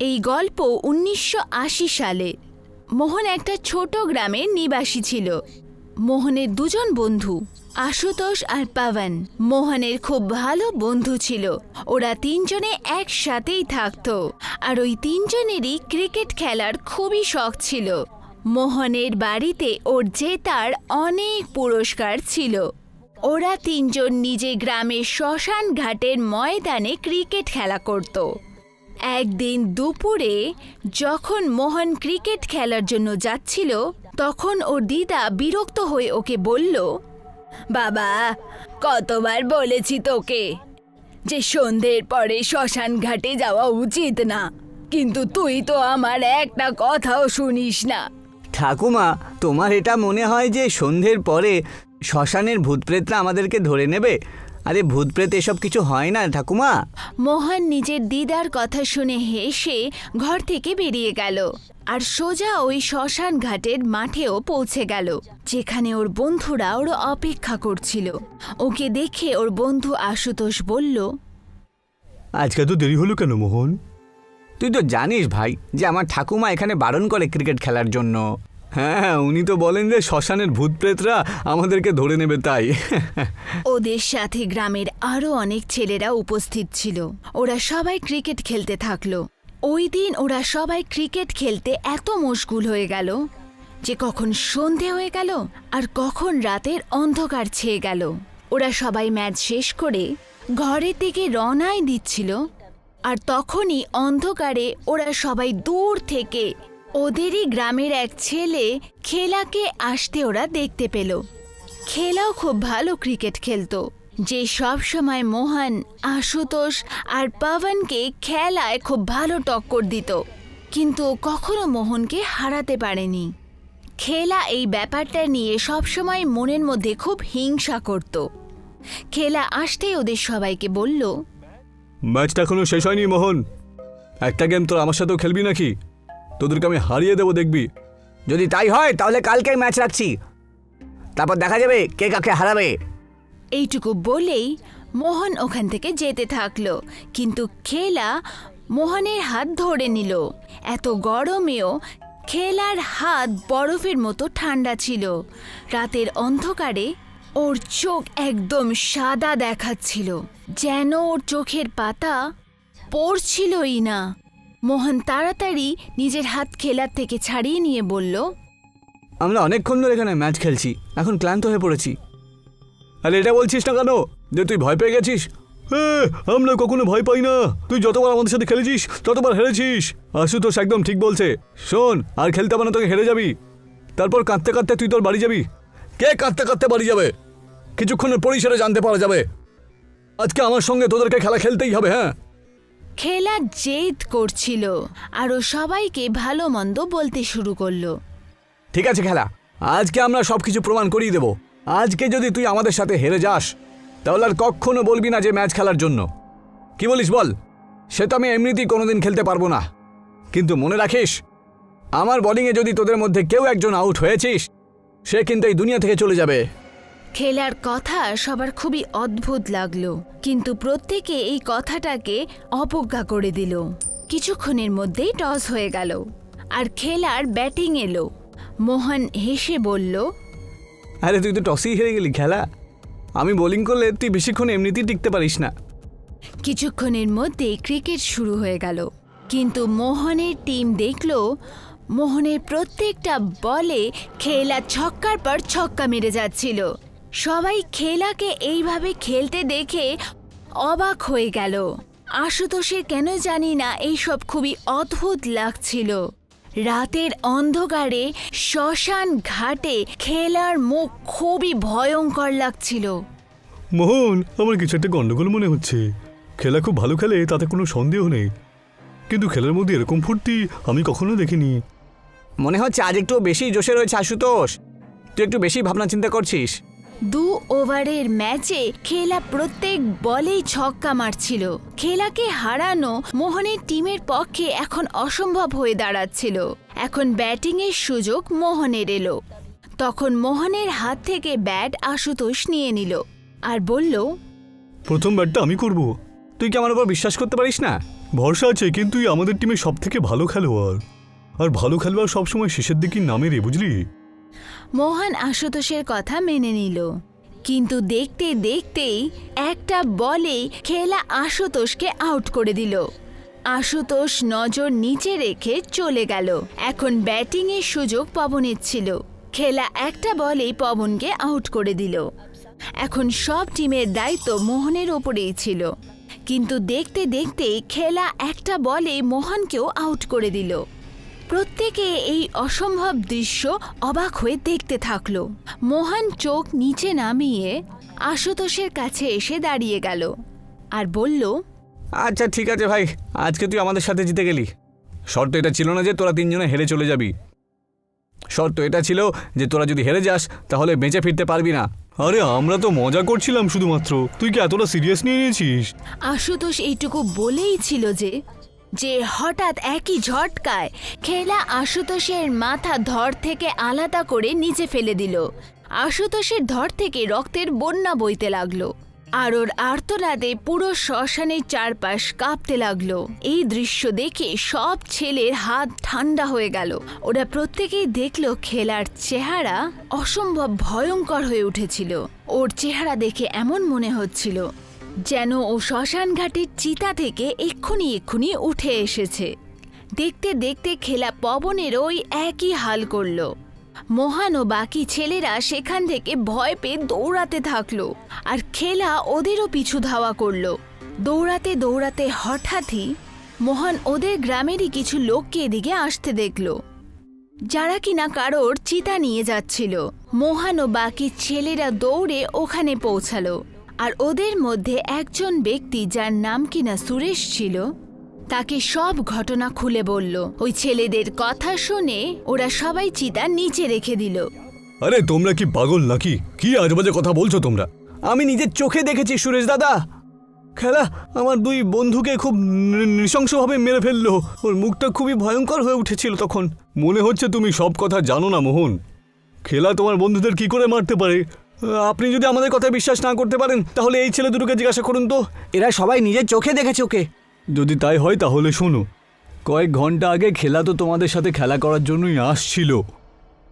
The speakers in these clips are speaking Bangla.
এই গল্প ১৯৮০ সালে। মোহন একটা ছোট গ্রামের নিবাসী ছিল। মোহনের দুজন বন্ধু, আশুতোষ আর পাবন, মোহনের খুব ভালো বন্ধু ছিল। ওরা তিনজনে একসাথেই থাকতো, আর ওই তিনজনেরই ক্রিকেট খেলার খুবই শখ ছিল। মোহনের বাড়িতে ওর জেতার অনেক পুরস্কার ছিল। ওরা তিনজন নিজে গ্রামের শ্মশান ঘাটের ময়দানে ক্রিকেট খেলা করত। একদিন দুপুরে যখন মোহন ক্রিকেট খেলার জন্য যাচ্ছিল, তখন ওর দিদা বিরক্ত হয়ে ওকে বলল, বাবা, কতবার বলেছি তোকে যে সন্ধ্যের পরে শ্মশান ঘাটে যাওয়া উচিত না, কিন্তু তুই তো আমার একটা কথাও শুনিস না। ঠাকুমা, তোমার এটা মনে হয় যে সন্ধ্যের পরে শ্মশানের ভূতপ্রেতরা আমাদেরকে ধরে নেবে? আরে ভূতপ্রেত এসব কিছু হয় না ঠাকুমা। মোহন নিজের দিদার কথা শুনে হেসে ঘর থেকে বেরিয়ে গেল আর সোজা ওই শ্মশান ঘাটের মাঠেও পৌঁছে গেল, যেখানে ওর বন্ধুরা ওর অপেক্ষা করছিল। ওকে দেখে ওর বন্ধু আশুতোষ বলল, আজকে তো দেরি হলো কেন মোহন? তুই তো জানিস ভাই যে আমার ঠাকুমা এখানে বারণ করে ক্রিকেট খেলার জন্য। হ্যাঁ, উনি তো বলেন যে শ্মশানের ভূতপ্রেতরা আমাদেরকে ধরে নেবে, তাই। ওদের সাথে গ্রামের আরও অনেক ছেলেরা উপস্থিত ছিল। ওরা সবাই ক্রিকেট খেলতে থাকলো। ওই দিন ওরা সবাই ক্রিকেট খেলতে এত মশগুল হয়ে গেল যে কখন সন্ধে হয়ে গেল আর কখন রাতের অন্ধকার ছেয়ে গেল। ওরা সবাই ম্যাচ শেষ করে ঘরের দিকে রওনাই দিচ্ছিল, আর তখনই অন্ধকারে ওরা সবাই দূর থেকে ওদেরই গ্রামের এক ছেলে খেলাকে আসতে ওরা দেখতে পেল। খেলাও খুব ভালো ক্রিকেট খেলতো, যে সব সময় মোহন, আশুতোষ আর পাবনকে খেলায় খুব ভালো টক্কর দিত, কিন্তু কখনো মোহনকে হারাতে পারেনি। খেলা এই ব্যাপারটা নিয়ে সবসময় মনের মধ্যে খুব হিংসা করত। খেলা আসতেই ওদের সবাইকে বলল, ম্যাচটা এখনো শেষ হয়নি মোহন। একটা গেম তোর আমার সাথেও খেলবি নাকি? তোদেরকে আমি হারিয়ে দেবো, দেখবি। যদি তাই হয় তাহলে কালকেই ম্যাচ রাখছি, তারপর দেখা যাবে কে কাকে হারাবে। এইটুকু বলেই মোহন ওখান থেকে যেতে থাকলো, কিন্তু খেলা মোহনের হাত ধরে নিল। এত গরমেও খেলার হাত বরফের মতো ঠান্ডা ছিল। রাতের অন্ধকারে ওর চোখ একদম সাদা দেখাচ্ছিল, যেন ওর চোখের পাতা পড়ছিলই না। মোহন তাড়াতাড়ি নিজের হাত খেলার থেকে ছাড়িয়ে নিয়ে বলল, আমরা অনেকক্ষণ ধরে এখানে ম্যাচ খেলছি, এখন ক্লান্ত হয়ে পড়েছি। আরে এটা বলছিস না কেন যে তুই ভয় পেয়ে গেছিস? হ্যাঁ, আমরা কখনো ভয় পাই না। তুই যতবার আমাদের সাথে খেলেছিস ততবার হেরেছিস। আশুতোষ একদম ঠিক বলছে। শোন, আর খেলতে হবে না, তোকে হেরে যাবি, তারপর কাঁদতে কাঁদতে তুই তোর বাড়ি যাবি। কে কাঁদতে কাঁদতে বাড়ি যাবে? কিছুক্ষণের পরিসরে জানতে পারা যাবে। আজকে আমার সঙ্গে তোদেরকে খেলা খেলতেই হবে। হ্যাঁ, খেলা জেদ করছিল আর ও সবাইকে ভালো মন্দ বলতে শুরু করলো। ঠিক আছে খেলা, আজকে আমরা সব কিছু প্রমাণ করিয়ে দেব। আজকে যদি তুই আমাদের সাথে হেরে যাস তাহলে আর কখনো বলবি না যে ম্যাচ খেলার জন্য। কি বলিস বল? সে তো আমি এমনিতেই কোনোদিন খেলতে পারবো না, কিন্তু মনে রাখিস, আমার বোলিংয়ে যদি তোদের মধ্যে কেউ একজন আউট হয়েছিস, সে কিন্তু এই দুনিয়া থেকে চলে যাবে। খেলার কথা সবার খুবই অদ্ভুত লাগলো, কিন্তু প্রত্যেকে এই কথাটাকে অবজ্ঞা করে দিল। কিছুক্ষণের মধ্যেই টস হয়ে গেল আর খেলার ব্যাটিং এলো। মোহন হেসে বলল, আরে তুই তো টসেই হেরে গেলি খেলা। আমি বোলিং করলে তুই বেশিক্ষণ এমনিতেই টিকতে পারিস না। কিছুক্ষণের মধ্যেই ক্রিকেট শুরু হয়ে গেল, কিন্তু মোহনের টিম দেখল মোহনের প্রত্যেকটা বলে খেলা ছক্কার পর ছক্কা মেরে যাচ্ছিল। সবাই খেলাকে এইভাবে খেলতে দেখে অবাক হয়ে গেল। আশুতোষের কেন জানি না এইসব খুবই অদ্ভুত লাগছিল। রাতের অন্ধকারে শ্মশান ঘাটে খেলার মুখ খুবই ভয়ঙ্কর লাগছিল। মোহন, আমার কিছু একটা গন্ডগোল মনে হচ্ছে। খেলা খুব ভালো খেলে, তাতে কোনো সন্দেহ নেই, কিন্তু খেলার মধ্যে এরকম ফুর্তি আমি কখনো দেখিনি। মনে হচ্ছে আজ একটু বেশি জোশে রয়েছে আশুতোষ, তুই একটু বেশি ভাবনা চিন্তা করছিস। 2 ওভারের ম্যাচে খেলা প্রত্যেক বলেই ছক্কা মারছিল। খেলাকে হারানো মোহনের টিমের পক্ষে এখন অসম্ভব হয়ে দাঁড়াচ্ছিল। এখন ব্যাটিংয়ের সুযোগ মোহনের এলো। তখন মোহনের হাত থেকে ব্যাট আশুতোষ নিয়ে নিল আর বলল, প্রথম ব্যাটটা আমি করব। তুই কি আমার উপর বিশ্বাস করতে পারিস না? ভরসা আছে, কিন্তু আমাদের টিমে সব থেকে ভালো খেলোয়াড়, আর ভালো খেলোয়াড় সবসময় শেষের দিকেই নামে রে, বুঝলি? মোহন আশুতোষের কথা মেনে নিল, কিন্তু দেখতে দেখতেই একটা বলে খেলা আশুতোষকে আউট করে দিল। আশুতোষ নজর নিচে রেখে চলে গেল। এখন ব্যাটিংয়ের সুযোগ পবনের ছিল। খেলা একটা বলেই পবনকে আউট করে দিল। এখন সব টিমের দায়িত্ব মোহনের ওপরেই ছিল, কিন্তু দেখতে দেখতেই খেলা একটা বলে মোহনকেও আউট করে দিল। প্রত্যেকে এই অসম্ভব দৃশ্য অবাক হয়ে দেখতে থাকলো। মোহন চোখ নিচে নামিয়ে আশুতোষের কাছে এসে দাঁড়িয়ে গেল আর বলল, আচ্ছা ঠিক আছে ভাই, আজকে তুই আমাদের সাথে জিতে গেলি। শর্ত এটা ছিল না যে তোরা তিনজনে হেরে চলে যাবি। শর্ত এটা ছিল যে তোরা যদি হেরে যাস তাহলে বেঁচে ফিরতে পারবি না। আরে আমরা তো মজা করছিলাম শুধুমাত্র, তুই কি এতটা সিরিয়াস নিয়ে নিয়েছিস? আশুতোষ এইটুকু বলেই ছিল যে হঠাৎ একই ঝটকায় খেলা আশুতোষের মাথা ধর থেকে আলাদা করে নিচে ফেলে দিল। আশুতোষের ধর থেকে রক্তের বন্যা বইতে লাগলো, আর ওর আর্তনাদে পুরো শ্মশানের চারপাশ কাঁপতে লাগলো। এই দৃশ্য দেখে সব ছেলের হাত ঠান্ডা হয়ে গেল। ওরা প্রত্যেকেই দেখল খেলার চেহারা অসম্ভব ভয়ঙ্কর হয়ে উঠেছিল। ওর চেহারা দেখে এমন মনে হচ্ছিল যেন ও শ্মশান ঘাটের চিতা থেকে এক্ষুনি উঠে এসেছে। দেখতে দেখতে খেলা পবনের ওই একই হাল করল। মোহন ও বাকি ছেলেরা সেখান থেকে ভয় পেয়ে দৌড়াতে থাকলো, আর খেলা ওদেরও পিছু ধাওয়া করলো। দৌড়াতে দৌড়াতে হঠাৎই মোহন ওদের গ্রামেরই কিছু লোককে এদিকে আসতে দেখল, যারা কিনা কারোর চিতা নিয়ে যাচ্ছিল। মোহন ও বাকি ছেলেরা দৌড়ে ওখানে পৌঁছালো, আর ওদের মধ্যে একজন ব্যক্তি যার নাম কিনা সুরেশ ছিল তাকে সব ঘটনা খুলে বলল। ওই ছেলেদের কথা শুনে ওরা সবাই চিতা নিচে রেখে দিল। আরে তোমরা কি পাগল নাকি? কি আজেবাজে কথা বলছো তোমরা? আমি নিজের চোখে দেখেছি সুরেশ দাদা। খেলা আমার দুই বন্ধুকে খুব নৃশংসভাবে মেরে ফেললো। ওর মুখটা খুবই ভয়ঙ্কর হয়ে উঠেছিল তখন। মনে হচ্ছে তুমি সব কথা জানো না মোহন। খেলা তোমার বন্ধুদের কি করে মারতে পারে? আপনি যদি আমাদের কথা বিশ্বাস না করতে পারেন তাহলে এই ছেলে দুটোকে জিজ্ঞাসা করুন তো। এরা সবাই নিজের চোখে দেখেছে ওকে। যদি তাই হয় তাহলে শোনো, কয়েক ঘন্টা আগে খেলা তো তোমাদের সাথে খেলা করার জন্যই আসছিল,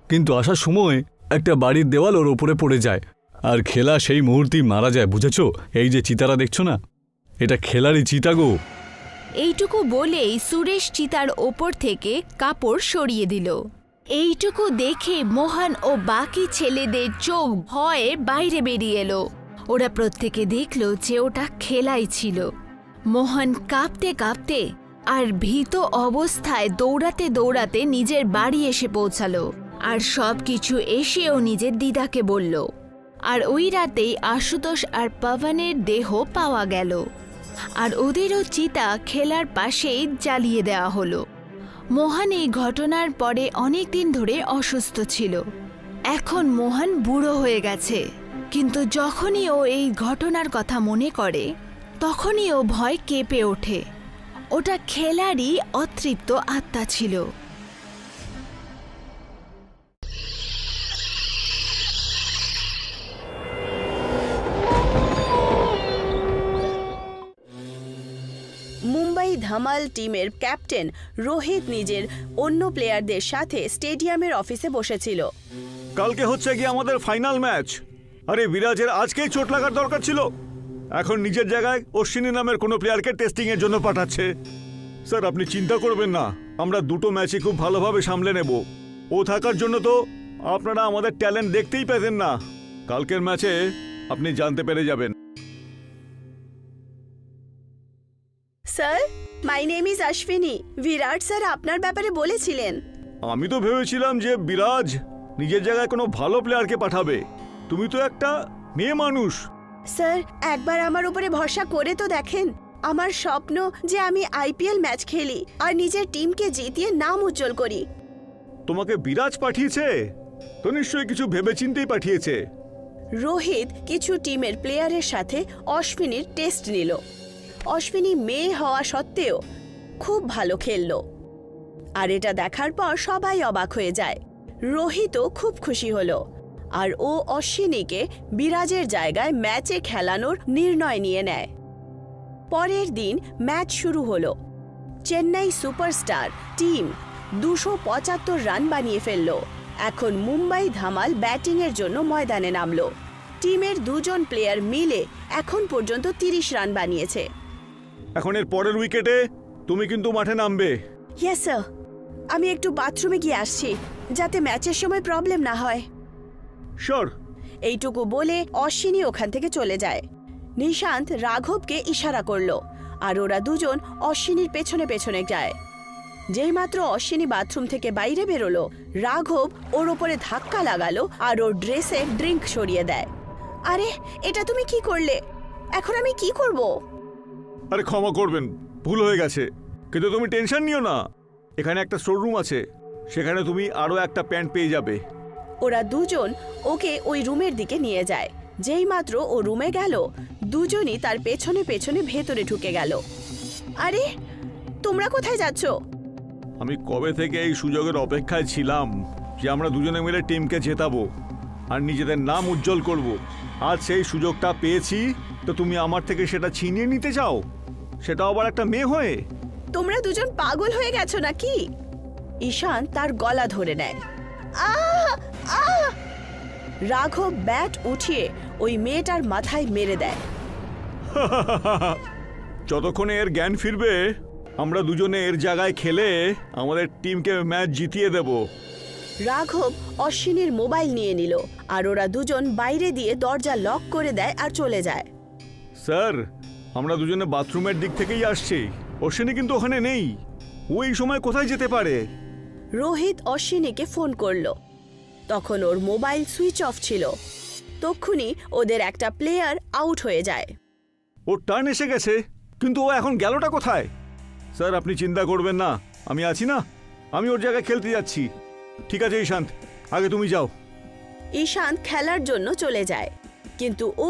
কিন্তু আসার সময় একটা বাড়ির দেওয়াল ওর ওপরে পড়ে যায়, আর খেলা সেই মুহূর্তেই মারা যায়, বুঝেছো? এই যে চিতারা দেখছো না, এটা খেলারই চিতা গো। এইটুকু বলেই সুরেশ চিতার ওপর থেকে কাপড় সরিয়ে দিল। এইটুকু দেখে মোহন ও বাকি ছেলেদের চোখ ভয়ে বাইরে বেরিয়ে এলো। ওরা প্রত্যেকে দেখল যে ওটা খেলাই ছিল। মোহন কাঁপতে কাঁপতে আর ভীত অবস্থায় দৌড়াতে দৌড়াতে নিজের বাড়ি এসে পৌঁছালো, আর সব কিছু এসেও নিজের দিদাকে বলল। আর ওই রাতেই আশুতোষ আর পবনের দেহ পাওয়া গেল, আর ওদেরও চিতা খেলার পাশেই জ্বালিয়ে দেওয়া হলো। মোহন এই ঘটনার পরে অনেক দিন ধরে অসুস্থ ছিল। এখন মোহন বুড়ো হয়ে গেছে, কিন্তু যখনই ও এই ঘটনার কথা মনে করে তখনই ও ভয় কেঁপে ওঠে। ওটা খেলারই অতৃপ্ত আত্মা ছিল। মুম্বাই ধামাল টিমের ক্যাপ্টেন রোহিত নিজের অন্য প্লেয়ারদের সাথে স্টেডিয়ামের অফিসে বসেছিল। কালকে হচ্ছে গিয়ে আমাদের ফাইনাল ম্যাচ। আরে বিরাজের আজকেই চোট লাগার দরকার ছিল, এখন নিজের জায়গায় অশ্বিনী নামের কোনো প্লেয়ারকে টেস্টিংয়ের জন্য পাঠাচ্ছে। স্যার আপনি চিন্তা করবেন না, আমরা দুটো ম্যাচই খুব ভালোভাবে সামলে নেব। ও থাকার জন্য তো আপনারা আমাদের ট্যালেন্ট দেখতেই পেতেন না। কালকের ম্যাচে আপনি জানতে পেরে যাবেন। Sir, my name is Ashwini. Virat sir আপনার ব্যাপারে বলেছিলেন। আমি তো ভেবেছিলাম যে বিরাজ নিজের জায়গায় কোনো ভালো প্লেয়ারকে পাঠাবে। তুমি তো একটা মেয়ে মানুষ। স্যার একবার আমার উপরে ভরসা করে তো দেখেন। আমার স্বপ্ন যে আমি আইপিএল ম্যাচ খেলি আর নিজের টিমকে জিতিয়ে নাম উজ্জ্বল করি। তোমাকে বিরাজ পাঠিয়েছে তো নিশ্চয়ই কিছু ভেবেচিন্তেই পাঠিয়েছে। রোহিত কিছু টিমের প্লেয়ারের সাথে অশ্বিনীর টেস্ট নিল। অশ্বিনী মেয়ে হওয়া সত্ত্বেও খুব ভালো খেলল, আর এটা দেখার পর সবাই অবাক হয়ে যায়। রোহিতও খুব খুশি হলো, আর ও অশ্বিনীকে বিরাজের জায়গায় ম্যাচে খেলানোর নির্ণয় নিয়ে নেয়। পরের দিন ম্যাচ শুরু হলো। চেন্নাই সুপারস্টার টিম 275 রান বানিয়ে ফেলল। এখন মুম্বাই ধামাল ব্যাটিংয়ের জন্য ময়দানে নামলো। টিমের দুজন প্লেয়ার মিলে এখন পর্যন্ত 30 রান বানিয়েছে। এখন এর পরের উইকেটে তুমি কিন্তু মাঠে নামবে। ইয়েস স্যার, আমি একটু বাথরুমে গিয়ে আসছি যাতে ম্যাচের সময় প্রবলেম না হয়। শিওর। এইটুকু বলে অশ্বিনী ওখান থেকে চলে যায়। নিশান্ত রাঘবকে ইশারা করলো আর ওরা দুজন অশ্বিনীর পেছনে পেছনে যায়। যেই মাত্র অশ্বিনী বাথরুম থেকে বাইরে বেরোলো, রাঘব ওর ওপরে ধাক্কা লাগালো আর ওর ড্রেসে ড্রিঙ্ক সরিয়ে দেয়। আরে, এটা তুমি কি করলে? এখন আমি কি করব? আরে ক্ষমা করবেন, ভুল হয়ে গেছে। কিন্তু তুমি টেনশন নিও না, এখানে একটা স্টোররুম আছে, সেখানে তুমি আরও একটা প্যান্ট পেয়ে যাবে। ওরা দুজন ওকে ওই রুমের দিকে নিয়ে যায়। যেই মাত্র ও রুমে গেল, দুজনই তার পেছনে পেছনে ভেতরে ঢুকে গেল। আরে, তোমরা কোথায় যাচ্ছ? আমি কবে থেকে এই সুযোগের অপেক্ষায় ছিলাম যে আমরা দুজনে মিলে টিমকে জেতাবো আর নিজেদের নাম উজ্জ্বল করব। আজ সেই সুযোগটা পেয়েছি, তো তুমি আমার থেকে সেটা ছিনিয়ে নিতে চাও, সেটা আবার একটা মেয়ে হয়ে? তোমরা দুজন পাগল হয়ে গেছো নাকি? ঈশান তার গলা ধরে নেয়। আহ! আহ! রাঘব ব্যাট উঠিয়ে ওই মেয়েটার মাথায় মেরে দেয়। যতক্ষণে এর জ্ঞান ফিরবে, আমরা দুজনে এর জায়গায় খেলে আমাদের টিমকে ম্যাচ জিতিয়ে দেব। রাঘব অশ্বিনীর মোবাইল নিয়ে নিল আর ওরা দুজন বাইরে দিয়ে দরজা লক করে দেয় আর চলে যায়। স্যার, আমরা দুজনে বাথরুমের দিক থেকেই আসছি, অশ্বিনী কিন্তু ওখানে নেই। ও এই সময় কোথায় যেতে পারে? রোহিত অশ্বিনীকে ফোন করলো, তখন ওর মোবাইল সুইচ অফ ছিল। তক্ষুনি ওদের একটা প্লেয়ার আউট হয়ে যায়। ওর টার্ন এসে গেছে, কিন্তু ও এখন গেলটা কোথায়? স্যার, আপনি চিন্তা করবেন না, আমি আছি না, আমি ওর জায়গায় খেলতে যাচ্ছি। ঠিক আছে ঈশান্ত, আগে তুমি যাও। ঈশান্ত খেলার জন্য চলে যায়, কিন্তু ও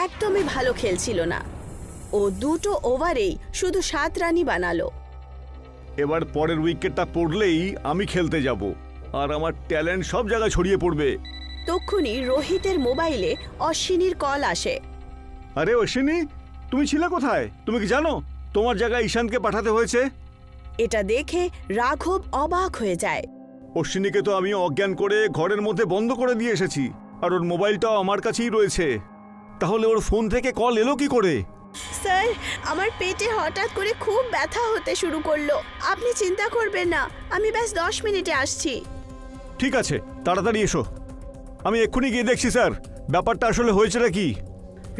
একদমই ভালো খেলছিল না। ও 2 ওভারেই শুধু 7 রানই বানালো। এবার পরের উইকেটটা পড়লেই আমি খেলতে যাব আর আমার ট্যালেন্ট সব জায়গায় ছড়িয়ে পড়বে। তক্ষুনি রোহিতের মোবাইলে অশ্বিনীর কল আসে। আরে অশ্বিনী, তুমি ছিলে কোথায়? তুমি কি জানো তোমার জায়গায় ঈশান্তকে পাঠাতে হয়েছে? এটা দেখে রাঘব অবাক হয়ে যায়। অশ্বিনীকে তো আমি অজ্ঞান করে ঘরের মধ্যে বন্ধ করে দিয়ে এসেছি, আর ওর মোবাইলটাও আমার কাছেই রয়েছে। তাহলে ওর ফোন থেকে কল এলো কি করে? স্যার, আমার পেটে হঠাৎ করে খুব ব্যথা হতে শুরু করলো। আপনি চিন্তা করবেন না, আমি ব্যাস 10 মিনিটে আসছি। ঠিক আছে, তাড়াতাড়ি এসো, আমি এক্ষুনি গিয়ে দেখছি স্যার ব্যাপারটা আসলে হয়েছেটা কি।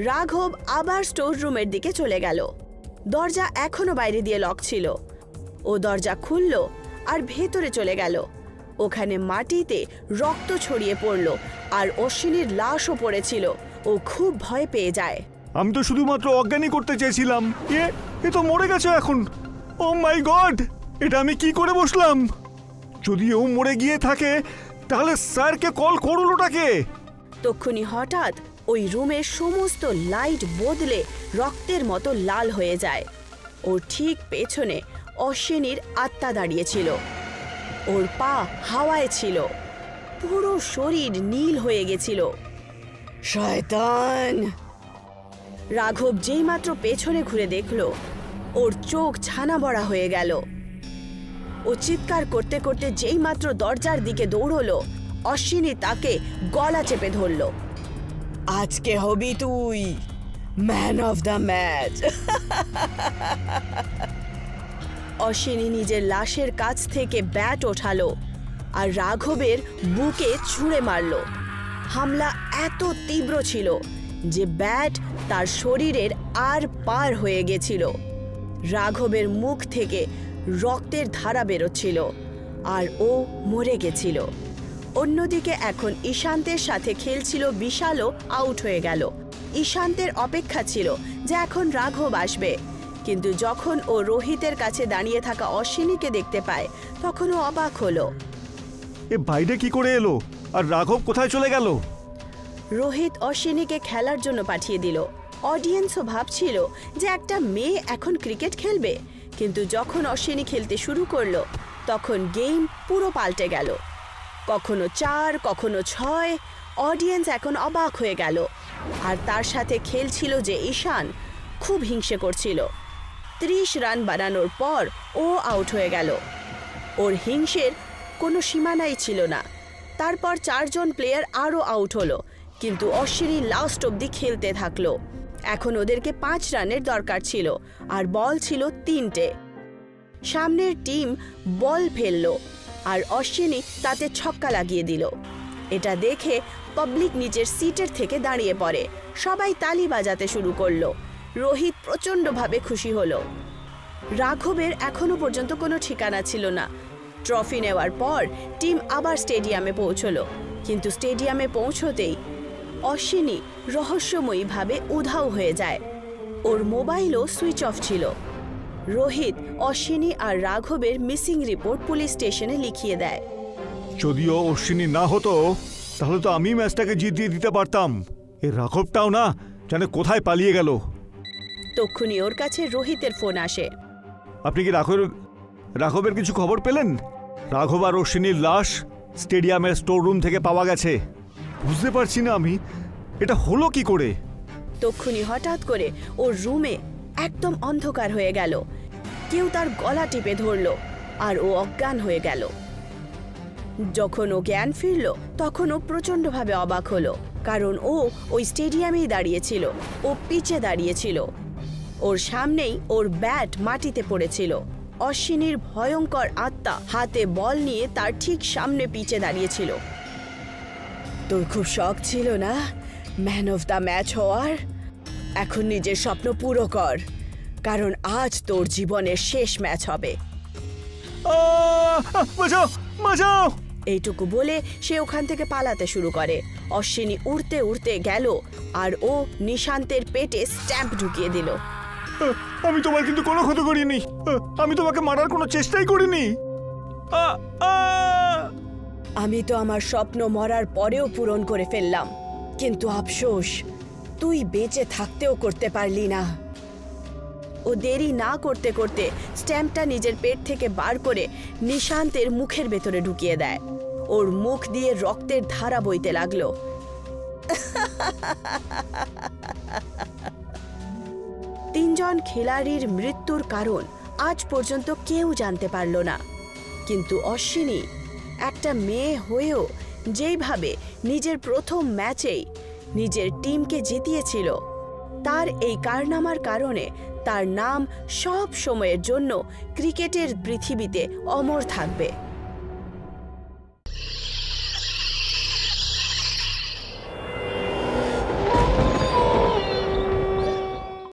রাঘব আবার স্টোর রুমের দিকে চলে গেল। দরজা এখনো বাইরে দিয়ে লক ছিল। ও দরজা খুলল আর ভেতরে চলে গেল। ওখানে মাটিতে রক্ত ছড়িয়ে পড়ল আর অশ্বিনীর লাশও পড়েছিল। ও খুব ভয় পেয়ে যায়। আমি তো শুধুমাত্র অজ্ঞানই করতে চেয়েছিলাম, এ তো মরে গেছে এখন। ও মাই গড, এটা আমি কি করে বসলাম? যদি ও মরে গিয়ে থাকে তাহলে স্যারকে কল করলোটাকে? তক্ষুনি হঠাৎ ওই রুমের সমস্ত লাইট বদলে রক্তের মতো লাল হয়ে যায়। ওর ঠিক পেছনে অশ্বিনীর আত্মা দাঁড়িয়েছিল। ওর পা হাওয়ায় ছিল, পুরো শরীর নীল হয়ে গেছিল। শয়তান! রাঘব যেইমাত্র পেছনে ঘুরে দেখল, ওর চোখ ছানা বড়া হয়ে গেল। ও চিৎকার করতে করতে যেইমাত্র দরজার দিকে দৌড়লো, অশ্বিনী তাকে গলা চেপে ধরল। আজকে হবি তুই man of the match. Ashwini নিজের লাশের কাছ থেকে ব্যাট ওঠালো আর রাঘবের বুকে ছুঁড়ে মারল। হামলা এত তীব্র ছিল যে ব্যাট তার শরীরের আর পার হয়ে গেছিল। রাঘবের মুখ থেকে রক্তের ধারা বেরোচ্ছিল আর ও মরে গেছিল। অন্যদিকে এখন ঈশান্তের সাথে খেলছিল বিশালও আউট হয়ে গেল। ঈশান্তের অপেক্ষা ছিল যে এখন রাঘব আসবে, কিন্তু যখন ও রোহিতের কাছে দাঁড়িয়ে থাকা অশ্বিনীকে দেখতে পায় তখন ও অবাক হলো। এ বাইরে কি করে এলো আর রাঘব কোথায় চলে গেল? রোহিত অশ্বিনীকে খেলার জন্য পাঠিয়ে দিল। অডিয়েন্সও ভাবছিল যে একটা মেয়ে এখন ক্রিকেট খেলবে, কিন্তু যখন অশ্বিনী খেলতে শুরু করলো তখন গেম পুরো পাল্টে গেল। কখনো 4, কখনো 6। অডিয়েন্স এখন অবাক হয়ে গেল। আর তার সাথে খেলছিল যে ঈশান, খুব হিংসে করছিল। 30 রান বানানোর পর ও আউট হয়ে গেল। ওর হিংসের কোনো সীমানাই ছিল না। তারপর 4 জন প্লেয়ার আরও আউট হলো, কিন্তু অশ্বিনী লাস্ট অবধি খেলতে থাকলো। এখন ওদেরকে 5 রানের দরকার ছিল, আর বল ছিল 3টে। সামনের টিম বল ফেললো, আর অশ্বিনী তাতে ছক্কা লাগিয়ে দিল। এটা দেখে পাবলিক নিজের সিটের থেকে দাঁড়িয়ে পড়ে, সবাই তালি বাজাতে শুরু করলো। রোহিত প্রচণ্ডভাবে খুশি হলো। রাঘবের এখনো পর্যন্ত কোনো ঠিকানা ছিল না। ট্রফি নেওয়ার পর টিম আবার স্টেডিয়ামে পৌঁছলো, কিন্তু স্টেডিয়ামে পৌঁছতেই অশ্বিনী রহস্যময়ীভাবে উধাও হয়ে যায়। ওর মোবাইলও সুইচ অফ ছিল। রোহিত অশ্বিনী আর রাঘবের মিসিং রিপোর্ট পুলিশ স্টেশনে লিখিয়ে দেয়। যদিও অশ্বিনী না হতো তাহলে তো আমি ম্যাচটাকে জিতিয়ে দিতে পারতাম। এই রাঘবটাও না জানে কোথায় পালিয়ে গেল। তক্ষুনি ওর কাছে রোহিতের ফোন আসে। আপনি কি রাঘবের কিছু খবর পেলেন? রাঘব আর অশ্বিনীর লাশ স্টেডিয়ামের স্টোর রুম থেকে পাওয়া গেছে। বুঝতে পারছি না আমি এটা হলো কি করে। তক্ষুনি হঠাৎ করে ওর রুমে একদম অন্ধকার হয়ে গেল। কেউ তার গলা টিপে ধরলো, আর ও অজ্ঞান হয়ে গেল। যখন ও জ্ঞান ফিরল তখন ও প্রচণ্ডভাবে অবাক হলো, কারণ ও ওই স্টেডিয়ামেই দাঁড়িয়েছিল। ও পিচে দাঁড়িয়েছিল। ওর সামনেই ওর ব্যাট মাটিতে পড়েছিল। অশ্বিনীর ভয়ঙ্কর আত্মা হাতে বল নিয়ে তার ঠিক সামনে পিচে দাঁড়িয়েছিল। তোর খুব শখ ছিল না ম্যান অফ দ্য ম্যাচ হওয়ার? এখন নিজের স্বপ্ন পুরো কর, কারণ আজ তোর জীবনের শেষ ম্যাচ হবে। বাঁচাও বাঁচাও! এইটুকু বলে সে ওখান থেকে পালাতে শুরু করে। অশ্বিনী উড়তে উড়তে গেল, আর ও নিশান্তের পেটে স্ট্যাম্প ঢুকিয়ে দিল। আমি তোমার কিন্তু কোনো ক্ষতি করিনি। আমি তোমাকে মারার কোনো চেষ্টাই করিনি। আমি তো আমার স্বপ্ন মরার পরেও পূরণ করে ফেললাম, কিন্তু আফসোস তুই বেঁচে থাকতেও করতে পারলি না। ও দেরি না করতে করতে স্ট্যাম্পটা নিজের পেট থেকে বার করে নিশান্তের মুখের ভেতরে ঢুকিয়ে দেয়। ওর মুখ দিয়ে রক্তের ধারা বইতে লাগলো। তিনজন খেলাড়ির মৃত্যুর কারণ আজ পর্যন্ত কেউ জানতে পারল না, কিন্তু অশ্বিনী একটা মেয়ে হয়েও যেইভাবে নিজের প্রথম ম্যাচেই নিজের টিমকে জিতিয়েছিল, তার এই কারনামার কারণে তার নাম সব সময়ের জন্য ক্রিকেটের পৃথিবীতে অমর থাকবে।